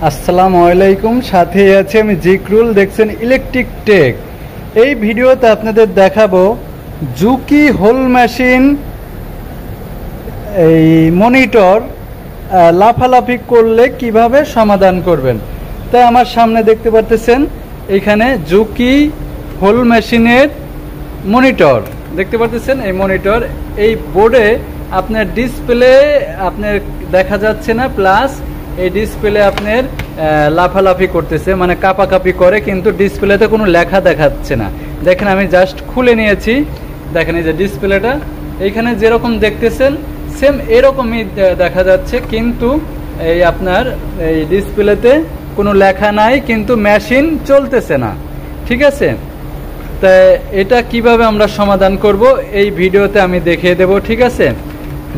আসসালামু আলাইকুম, সাথে আছে আমি জিকরুল। দেখছেন ইলেকট্রিক টেক। এই ভিডিওতে আপনাদের দেখাবো জুকি হোল মেশিন এই মনিটর লাফালাফি করলে কিভাবে সমাধান করবেন। তাই আমার সামনে দেখতে পাচ্ছেন এইখানে জুকি হোল মেশিনের মনিটর দেখতে পাচ্ছেন। এই মনিটর এই বোর্ডে আপনার ডিসপ্লে আপনার দেখা যাচ্ছে না, প্লাস এই ডিসপ্লে আপনার লাফালাফি করতেছে, মানে কাঁপাকাঁপি করে, কিন্তু ডিসপ্লেতে কোনো লেখা দেখাচ্ছে না। দেখেন আমি জাস্ট খুলে নিয়েছি, দেখেন এই যে ডিসপ্লেটা এইখানে যেরকম দেখতেছেন সেম এরকমই দেখা যাচ্ছে, কিন্তু এই আপনার এই ডিসপ্লেতে কোনো লেখা নাই, কিন্তু মেশিন চলতেছে না। ঠিক আছে, তা এটা কিভাবে আমরা সমাধান করব এই ভিডিওতে আমি দেখিয়ে দেব। ঠিক আছে,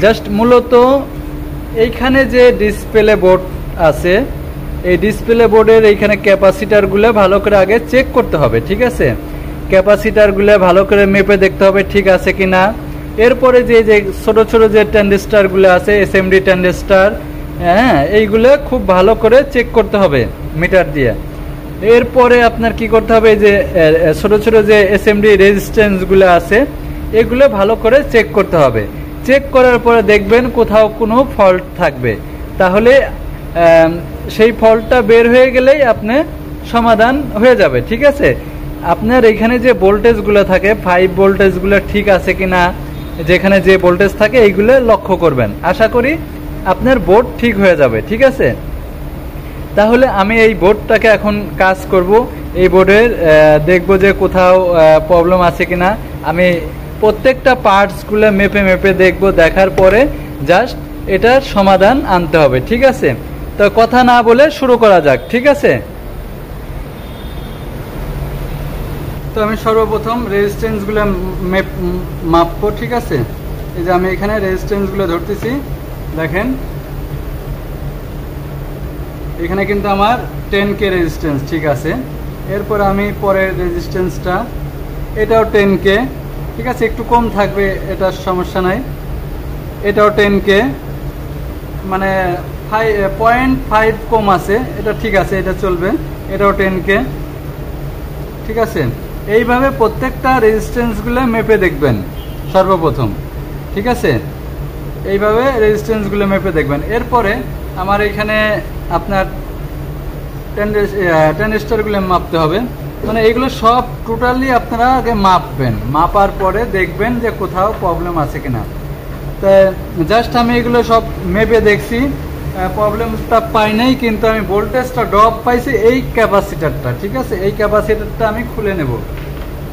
জাস্ট মূলত এইখানে যে ডিসপ্লে বোর্ড আছে, এই ডিসপ্লে বোর্ডের এইখানে ক্যাপাসিটারগুলো ভালো করে আগে চেক করতে হবে। ঠিক আছে, ক্যাপাসিটারগুলো ভালো করে মেপে দেখতে হবে ঠিক আছে কি না। এরপরে যে যে ছোট ছোট যে ট্রানজিস্টারগুলো আছে, এসএমডি ট্রানজিস্টার, হ্যাঁ, এইগুলো খুব ভালো করে চেক করতে হবে মিটার দিয়ে। এরপরে আপনার কি করতে হবে, যে ছোট ছোট যে এসএমডি রেজিস্ট্যান্সগুলো আছে এগুলো ভালো করে চেক করতে হবে। চেক করার পরে দেখবেন কোথাও কোনো ফল্ট থাকবে, তাহলে সেই ফল্টটা বের হয়ে গেলেই আপনি সমাধান হয়ে যাবে। ঠিক আছে, আপনার এখানে যে ভোল্টেজগুলো থাকে 5 ভোল্টেজগুলো ঠিক আছে কিনা, যেখানে যে ভোল্টেজ থাকে এইগুলো লক্ষ্য করবেন। আশা করি আপনার বোর্ড ঠিক হয়ে যাবে। ঠিক আছে, তাহলে আমি এই বোর্ডটাকে এখন কাজ করব। এই বোর্ডের দেখব যে কোথাও প্রবলেম আছে কিনা। আমি প্রত্যেকটা পার্টসগুলো মেপে মেপে দেখব, দেখার পরে জাস্ট এটার সমাধান আনতে হবে। ঠিক আছে, তো কথা না বলে শুরু করা যাক। ঠিক আছে, তো আমি সর্বপ্রথম রেজিস্ট্যান্সগুলো মাপবো। ঠিক আছে, এই যে আমি এখানে রেজিস্ট্যান্সগুলো ধরতেছি, দেখেন এখানে কিন্তু আমার 10K রেজিস্ট্যান্স। ঠিক আছে, এরপর আমি পরের রেজিস্ট্যান্সটা, এটাও 10K। ঠিক আছে, একটু কম থাকবে, এটার সমস্যা নাই। এটাও 10K, মানে 0.5 কম আছে, এটা ঠিক আছে, এটা চলবে। এটাও 10K। ঠিক আছে, এইভাবে প্রত্যেকটা রেজিস্ট্যান্সগুলো মেপে দেখবেন সর্বপ্রথম। ঠিক আছে, এইভাবে রেজিস্ট্যান্সগুলো মেপে দেখবেন। এরপরে আমার এখানে আপনার ট্রানজিস্টরগুলো মাপতে হবে, মানে এগুলো সব টোটালি আপনারা আগে মাপবেন, মাপার পরে দেখবেন যে কোথাও প্রবলেম আছে কিনা। তো জাস্ট আমি এগুলো সব মেপে দেখছি, প্রবলেমটা পাই নাই, কিন্তু আমি ভোল্টেজটা ড্রপ পাইছি এই ক্যাপাসিটারটা। ঠিক আছে, এই ক্যাপাসিটারটা আমি খুলে নেব।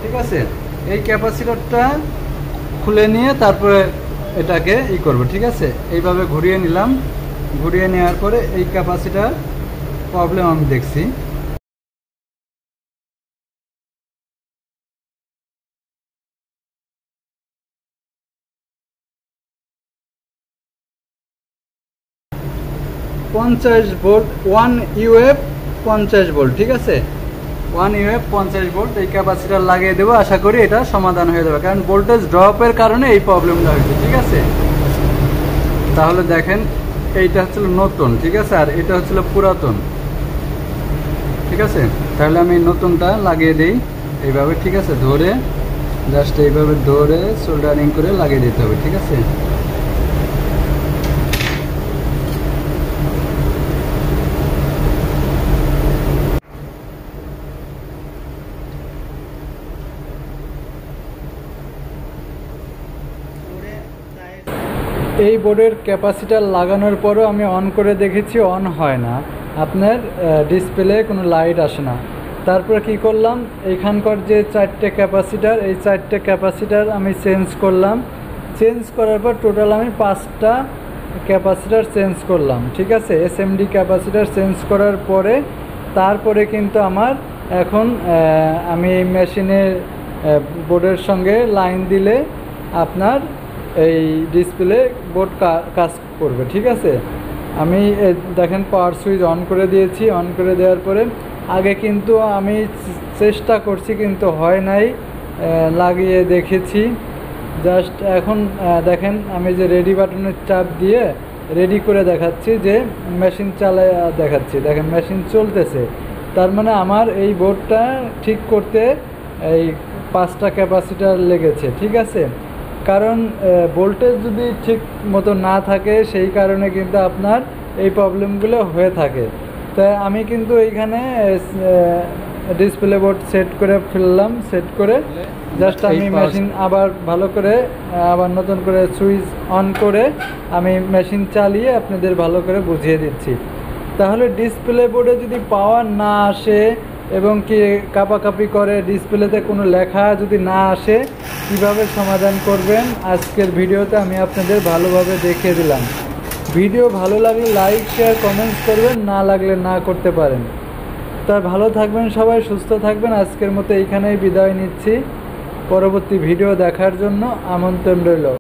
ঠিক আছে, এই ক্যাপাসিটারটা খুলে নিয়ে তারপরে এটাকে করব। ঠিক আছে, এইভাবে ঘুরিয়ে নিলাম। ঘুরিয়ে নেওয়ার পরে এই ক্যাপাসিটার প্রবলেম আমি দেখছি। পঞ্চাশ ভোল্ট 1 UF 50 ভোল্ট। ঠিক আছে, 1 UF 50 ভোল্ট এই ক্যাপাসিটার লাগিয়ে দেবো। আশা করি এটা সমাধান হয়ে যাবে, কারণ ভোল্টেজ ড্রপের কারণে এই প্রবলেমটা হয়েছে। ঠিক আছে, তাহলে দেখেন এইটা হচ্ছিল নতুন। ঠিক আছে, আর এটা হচ্ছিল পুরাতন। ঠিক আছে, তাহলে আমি নতুনটা লাগিয়ে দিই এইভাবে। ঠিক আছে, ধরে জাস্ট এইভাবে ধরে সোল্ডারিং করে লাগিয়ে দিতে হবে। ঠিক আছে, এই বোর্ডের ক্যাপাসিটার লাগানোর পরও আমি অন করে দেখেছি, অন হয় না, আপনার ডিসপ্লে কোনো লাইট আসে না। তারপর কি করলাম, এইখানকার যে 4টে ক্যাপাসিটার, এই 4টে ক্যাপাসিটার আমি চেঞ্জ করলাম। চেঞ্জ করার পর টোটাল আমি 5টা ক্যাপাসিটার চেঞ্জ করলাম। ঠিক আছে, এসএমডি ক্যাপাসিটার চেঞ্জ করার পরে তারপরে কিন্তু আমার এখন আমি মেশিনের বোর্ডের সঙ্গে লাইন দিলে আপনার এই ডিসপ্লে বোর্ড কাজ করবে। ঠিক আছে, আমি দেখেন পাওয়ার সুইচ অন করে দিয়েছি। অন করে দেওয়ার পরে আগে কিন্তু আমি চেষ্টা করছি, কিন্তু হয় নাই, লাগিয়ে দেখেছি। জাস্ট এখন দেখেন আমি যে রেডি বাটনের চাপ দিয়ে রেডি করে দেখাচ্ছি, যে মেশিন চালায় দেখাচ্ছি। দেখেন মেশিন চলতেছে, তার মানে আমার এই বোর্ডটা ঠিক করতে এই 5টা ক্যাপাসিটার লেগেছে। ঠিক আছে, কারণ ভোল্টেজ যদি ঠিক মতো না থাকে সেই কারণে কিন্তু আপনার এই প্রবলেমগুলো হয়ে থাকে। তাই আমি কিন্তু এইখানে ডিসপ্লে বোর্ড সেট করে ফেললাম। সেট করে জাস্ট আমি মেশিন আবার ভালো করে আবার নতুন করে সুইচ অন করে আমি মেশিন চালিয়ে আপনাদের ভালো করে বুঝিয়ে দিচ্ছি। তাহলে ডিসপ্লে বোর্ডে যদি পাওয়ার না আসে এবং কি কাঁপাকাঁপি করে, ডিসপ্লেতে কোনো লেখা যদি না আসে, কিভাবে সমাধান করবেন আজকের ভিডিওতে আমি আপনাদের ভালোভাবে দেখিয়ে দিলাম। ভিডিও ভালো লাগলে লাইক শেয়ার কমেন্টস করবেন, না লাগলে না করতে পারেন। তাই ভালো থাকবেন সবাই, সুস্থ থাকবেন। আজকের মতো এইখানেই বিদায় নিচ্ছি। পরবর্তী ভিডিও দেখার জন্য আমন্ত্রণ রইল।